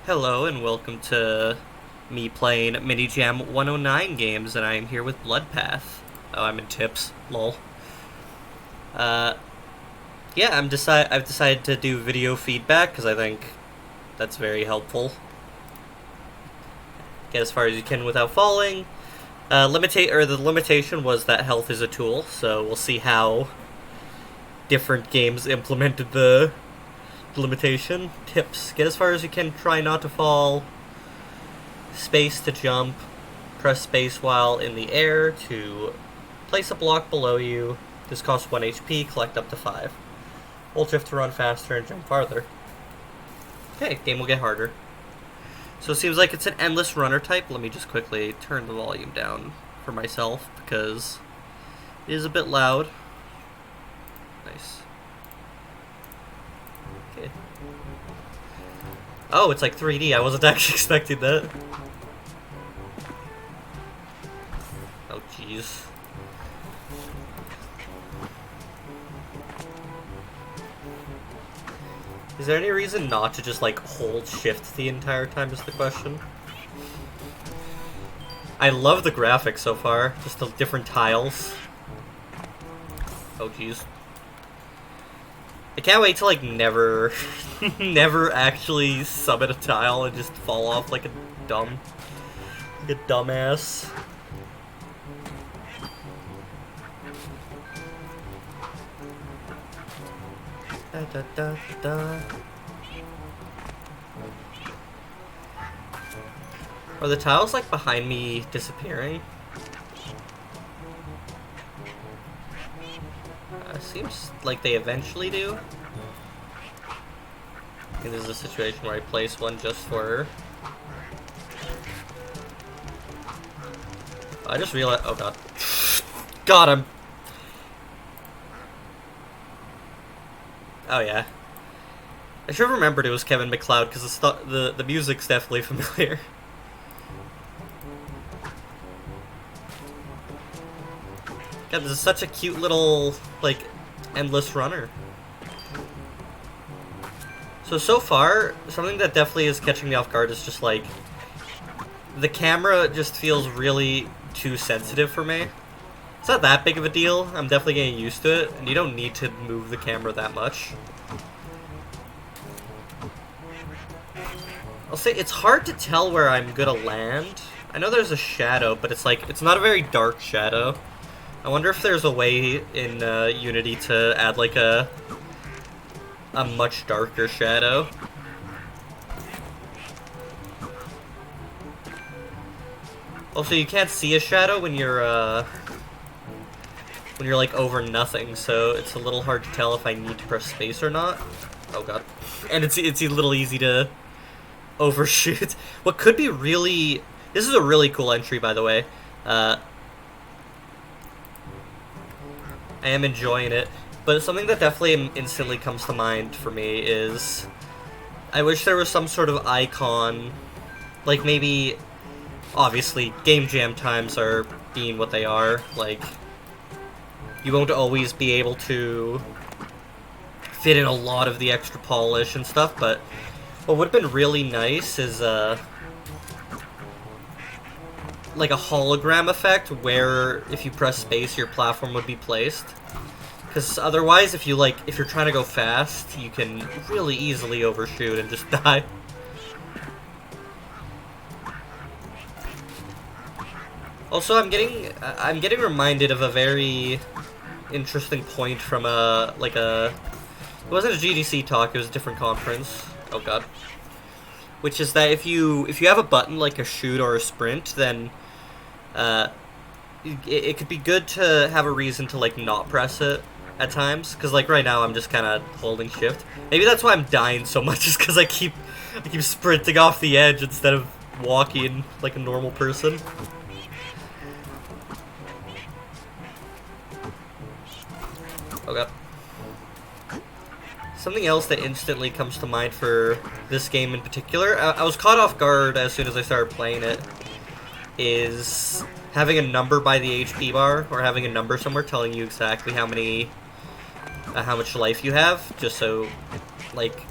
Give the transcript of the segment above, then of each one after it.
Hello and welcome to me playing Mini Jam 109 games, and I am here with Bloodpath. Oh, I'm in tips. Lol. Uh, yeah, I've decided to do video feedback because I think that's very helpful. Get as far as you can without falling. The limitation was that health is a tool, so we'll see how different games implemented the limitation. Tips: get as far as you can, try not to fall. Space to jump. Press space while in the air to place a block below you. This costs 1 HP, collect up to 5. Hold shift to run faster and jump farther. Okay, game will get harder. So it seems like it's an endless runner type. Let me just quickly turn the volume down for myself because it is a bit loud. Nice. Okay. Oh, it's like 3D. I wasn't actually expecting that. Oh, jeez. Is there any reason not to just, like, hold shift the entire time is the question? I love the graphics so far. Just the different tiles. Oh, jeez. I can't wait to, like, never actually summon a tile and just fall off like a dumbass. Da, da, da, da. Are the tiles, like, behind me disappearing? Seems like they eventually do. I think this is a situation where I place one just for her. I just realized. Oh god. Got him! Oh yeah. I should have remembered it was Kevin MacLeod because the music's definitely familiar. God, this is such a cute little, like, endless runner. So far, something that definitely is catching me off guard is just, like, the camera just feels really too sensitive for me. It's not that big of a deal. I'm definitely getting used to it, and you don't need to move the camera that much. I'll say it's hard to tell where I'm gonna land. I know there's a shadow, but it's like, it's not a very dark shadow. I wonder if there's a way in Unity to add like a much darker shadow. Also, you can't see a shadow when you're like over nothing, so it's a little hard to tell if I need to press space or not. Oh god. And it's a little easy to overshoot. What could be really... This is a really cool entry, by the way. I am enjoying it, but something that definitely instantly comes to mind for me is I wish there was some sort of icon, like maybe, obviously, game jam times are being what they are, like, you won't always be able to fit in a lot of the extra polish and stuff, but what would have been really nice is, like a hologram effect where if you press space your platform would be placed, because otherwise if you're trying to go fast you can really easily overshoot and just die. Also, I'm getting reminded of a very interesting point from it wasn't a GDC talk, it was a different conference. Oh god. Which is that if you have a button like a shoot or a sprint, then it could be good to have a reason to like not press it at times, because like right now I'm just kind of holding shift. Maybe that's why I'm dying so much, is because I keep sprinting off the edge instead of walking like a normal person. Oh god. Something else that instantly comes to mind for this game in particular, I was caught off guard as soon as I started playing it, is having a number by the HP bar, or having a number somewhere telling you exactly how much life you have, just so, like,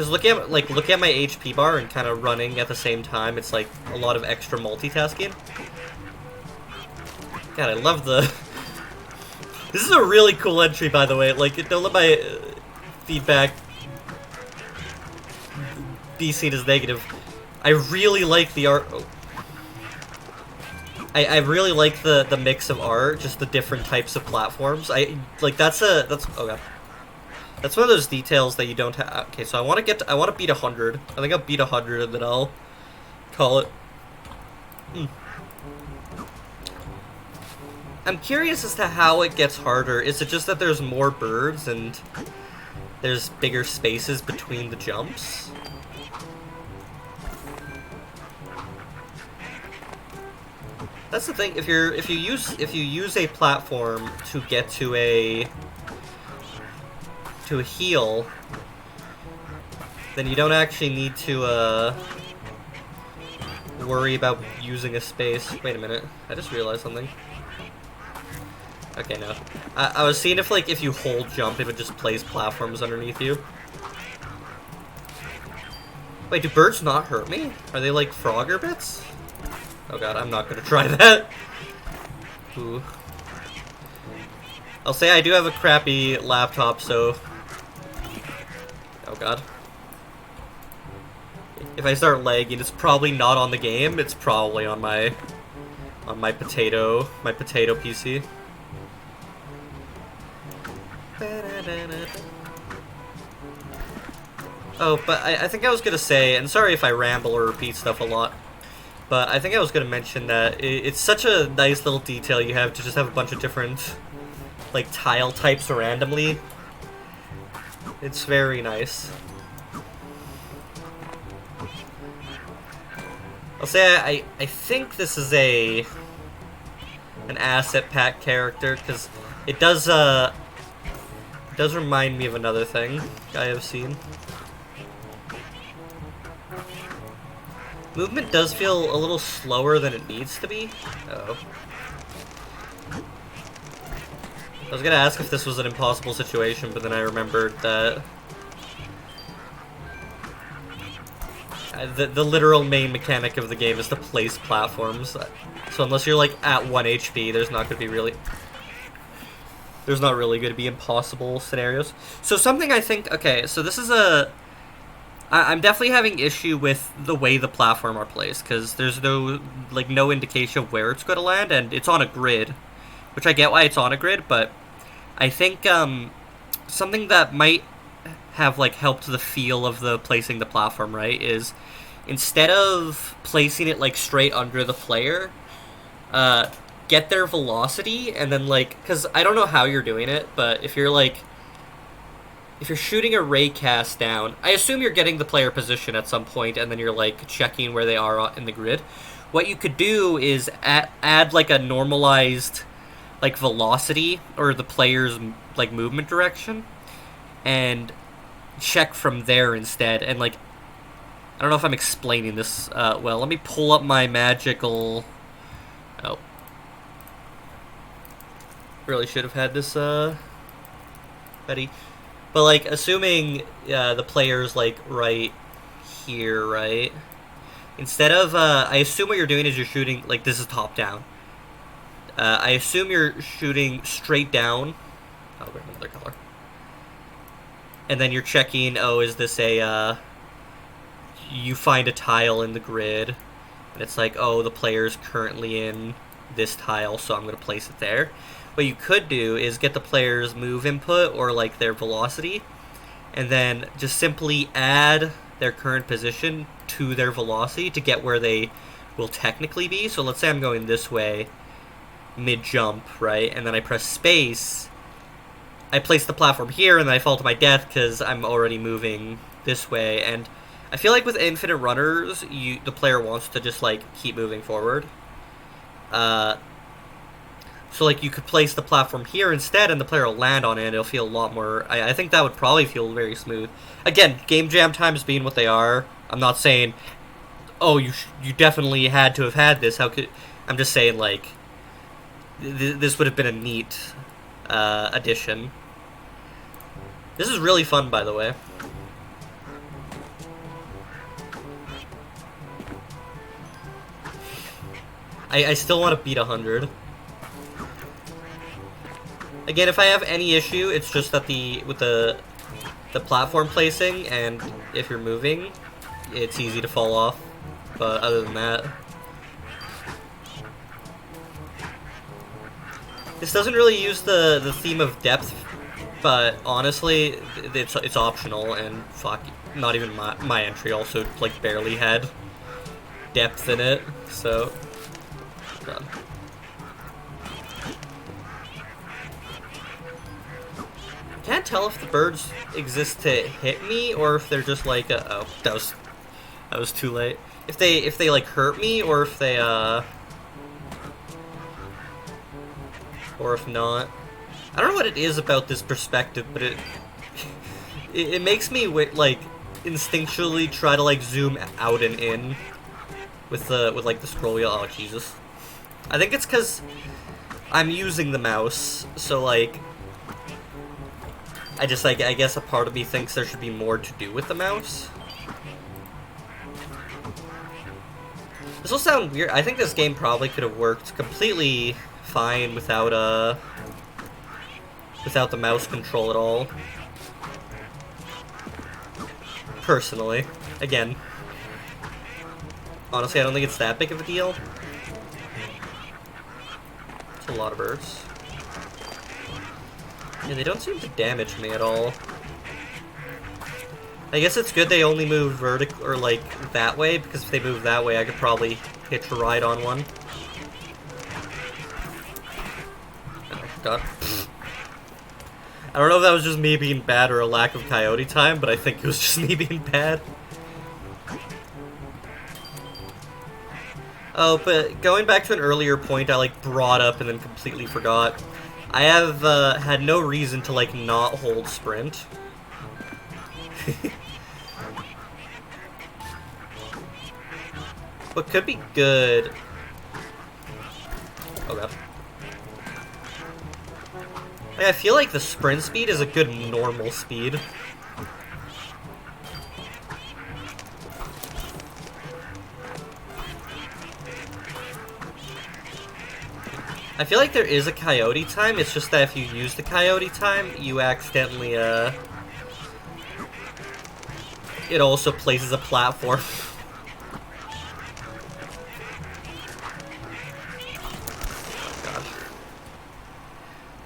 Because look at my HP bar and kind of running at the same time. It's like a lot of extra multitasking. God, I love the. This is a really cool entry, by the way. Like, don't let my feedback be seen as negative. I really like the art. Oh. I really like the mix of art, just the different types of platforms. That's oh god. That's one of those details that you don't have. Okay, so I want to beat 100. I think I'll beat 100 and then I'll call it. I'm curious as to how it gets harder. Is it just that there's more birds and there's bigger spaces between the jumps? That's the thing. If you use a platform to get to a heal, then you don't actually need to worry about using a space. Wait a minute. I just realized something. Okay, no. I was seeing if you hold jump, it would just place platforms underneath you. Wait, do birds not hurt me? Are they like Frogger bits? Oh god, I'm not gonna try that. Ooh. I'll say I do have a crappy laptop, so... Oh god. If I start lagging, it's probably not on the game, it's probably on my potato PC. Oh, but I think I was gonna say, and sorry if I ramble or repeat stuff a lot, but I think I was gonna mention that it's such a nice little detail you have to just have a bunch of different, like, tile types randomly. It's very nice. I'll say I think this is an asset pack character, because it does remind me of another thing I have seen. Movement does feel a little slower than it needs to be. Uh-oh. I was gonna ask if this was an impossible situation, but then I remembered that the literal main mechanic of the game is to place platforms. So unless you're like at 1 HP, there's not really going to be impossible scenarios. So something I think, okay, so this is I'm definitely having issue with the way the platform are placed, because there's no indication of where it's going to land, and it's on a grid, which I get why it's on a grid, but I think something that might have helped the feel of the placing the platform right is instead of placing it straight under the player, get their velocity and then because I don't know how you're doing it, but if you're shooting a ray cast down, I assume you're getting the player position at some point, and then you're checking where they are in the grid. What you could do is add a normalized velocity or the player's movement direction, and check from there instead. And I don't know if I'm explaining this well. Let me pull up my magical. Oh, really should have had this ready. But assuming the player's right here, right? Instead of I assume what you're doing is you're shooting this is top down. I assume you're shooting straight down. I'll grab another color. And then you're checking. Oh, is this a? You find a tile in the grid, and it's oh, the player's currently in this tile, so I'm gonna place it there. What you could do is get the player's move input or their velocity, and then just simply add their current position to their velocity to get where they will technically be. So let's say I'm going this way mid-jump, right? And then I press space. I place the platform here, and then I fall to my death because I'm already moving this way. And I feel with infinite runners, the player wants to just keep moving forward. So you could place the platform here instead, and the player will land on it, and it'll feel a lot more... I think that would probably feel very smooth. Again, game jam times being what they are, I'm not saying, oh, you definitely had to have had this. How could... I'm just saying, this would have been a neat addition. This is really fun, by the way. I still want to beat 100. Again, if I have any issue, it's just that with the platform placing, and if you're moving, it's easy to fall off. But other than that, this doesn't really use the theme of depth, but honestly, it's optional, and fuck, not even my entry also like barely had depth in it, so. God. I can't tell if the birds exist to hit me or if they're just like oh, that was too late. If they like hurt me or if they or if not. I don't know what it is about this perspective, but it makes me like instinctually try to like zoom out and in with like the scroll wheel. Oh Jesus. I think it's because I'm using the mouse, so like I guess a part of me thinks there should be more to do with the mouse. This will sound weird. I think this game probably could have worked completely fine without the mouse control at all. Personally. Again. Honestly, I don't think it's that big of a deal. It's a lot of birds. Yeah, they don't seem to damage me at all. I guess it's good they only move vertical or like that way, because if they move that way, I could probably hitch a ride on one. Oh God. I don't know if that was just me being bad or a lack of coyote time, but I think it was just me being bad. Oh, but going back to an earlier point I like brought up and then completely forgot. I have had no reason to like not hold sprint. What could be good. Oh God. Like, I feel like the sprint speed is a good normal speed. I feel like there is a coyote time, it's just that if you use the coyote time, you accidentally, it also places a platform.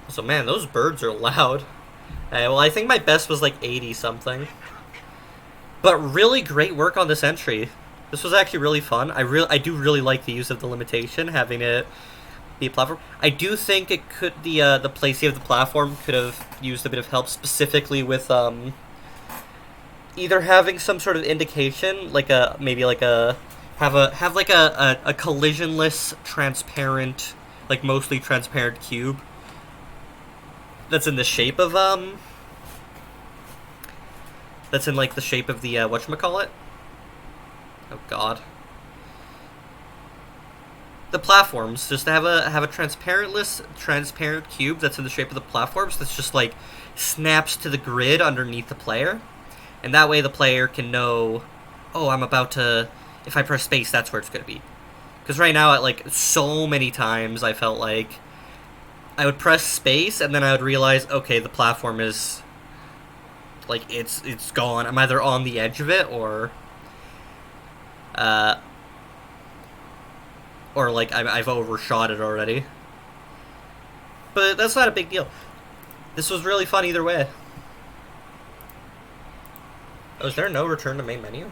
So man, those birds are loud. Well, I think my best was like 80 something. But really great work on this entry. This was actually really fun. I do really like the use of the limitation, having it be a platform. I do think it could the placing of the platform could have used a bit of help, specifically with either having some sort of indication, like have a collisionless, transparent, like mostly transparent cube that's in the shape of that's in like the shape of the whatchamacallit? Oh God. The platforms, just to have a transparent cube that's in the shape of the platforms that's just like snaps to the grid underneath the player, and that way the player can know, oh, I'm about to, if I press space, that's where it's gonna be. Because right now, like so many times, I felt like I would press space and then I would realize, okay, the platform is like it's gone. I'm either on the edge of it or like I've overshot it already. But that's not a big deal. This was really fun either way. Oh, is there no return to main menu?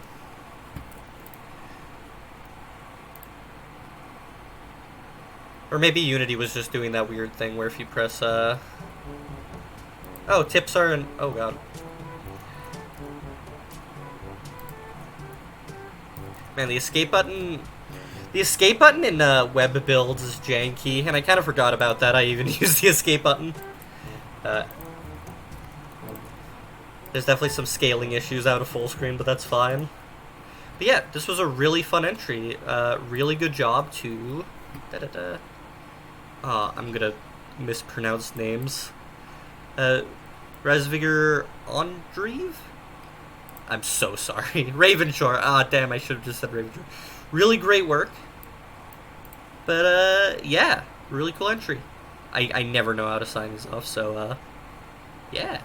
Or maybe Unity was just doing that weird thing where if you press, oh, tips are in, oh God. Man, the escape button in web builds is janky, and I kind of forgot about that. I even used the escape button. There's definitely some scaling issues out of full screen, but that's fine. But yeah, this was a really fun entry. Really good job to... I'm gonna mispronounce names. Resvigor Ondrive? I'm so sorry. Ravenshore. Ah, damn, I should have just said Ravenshore. Really great work. But yeah, really cool entry. I never know how to sign these off, so yeah.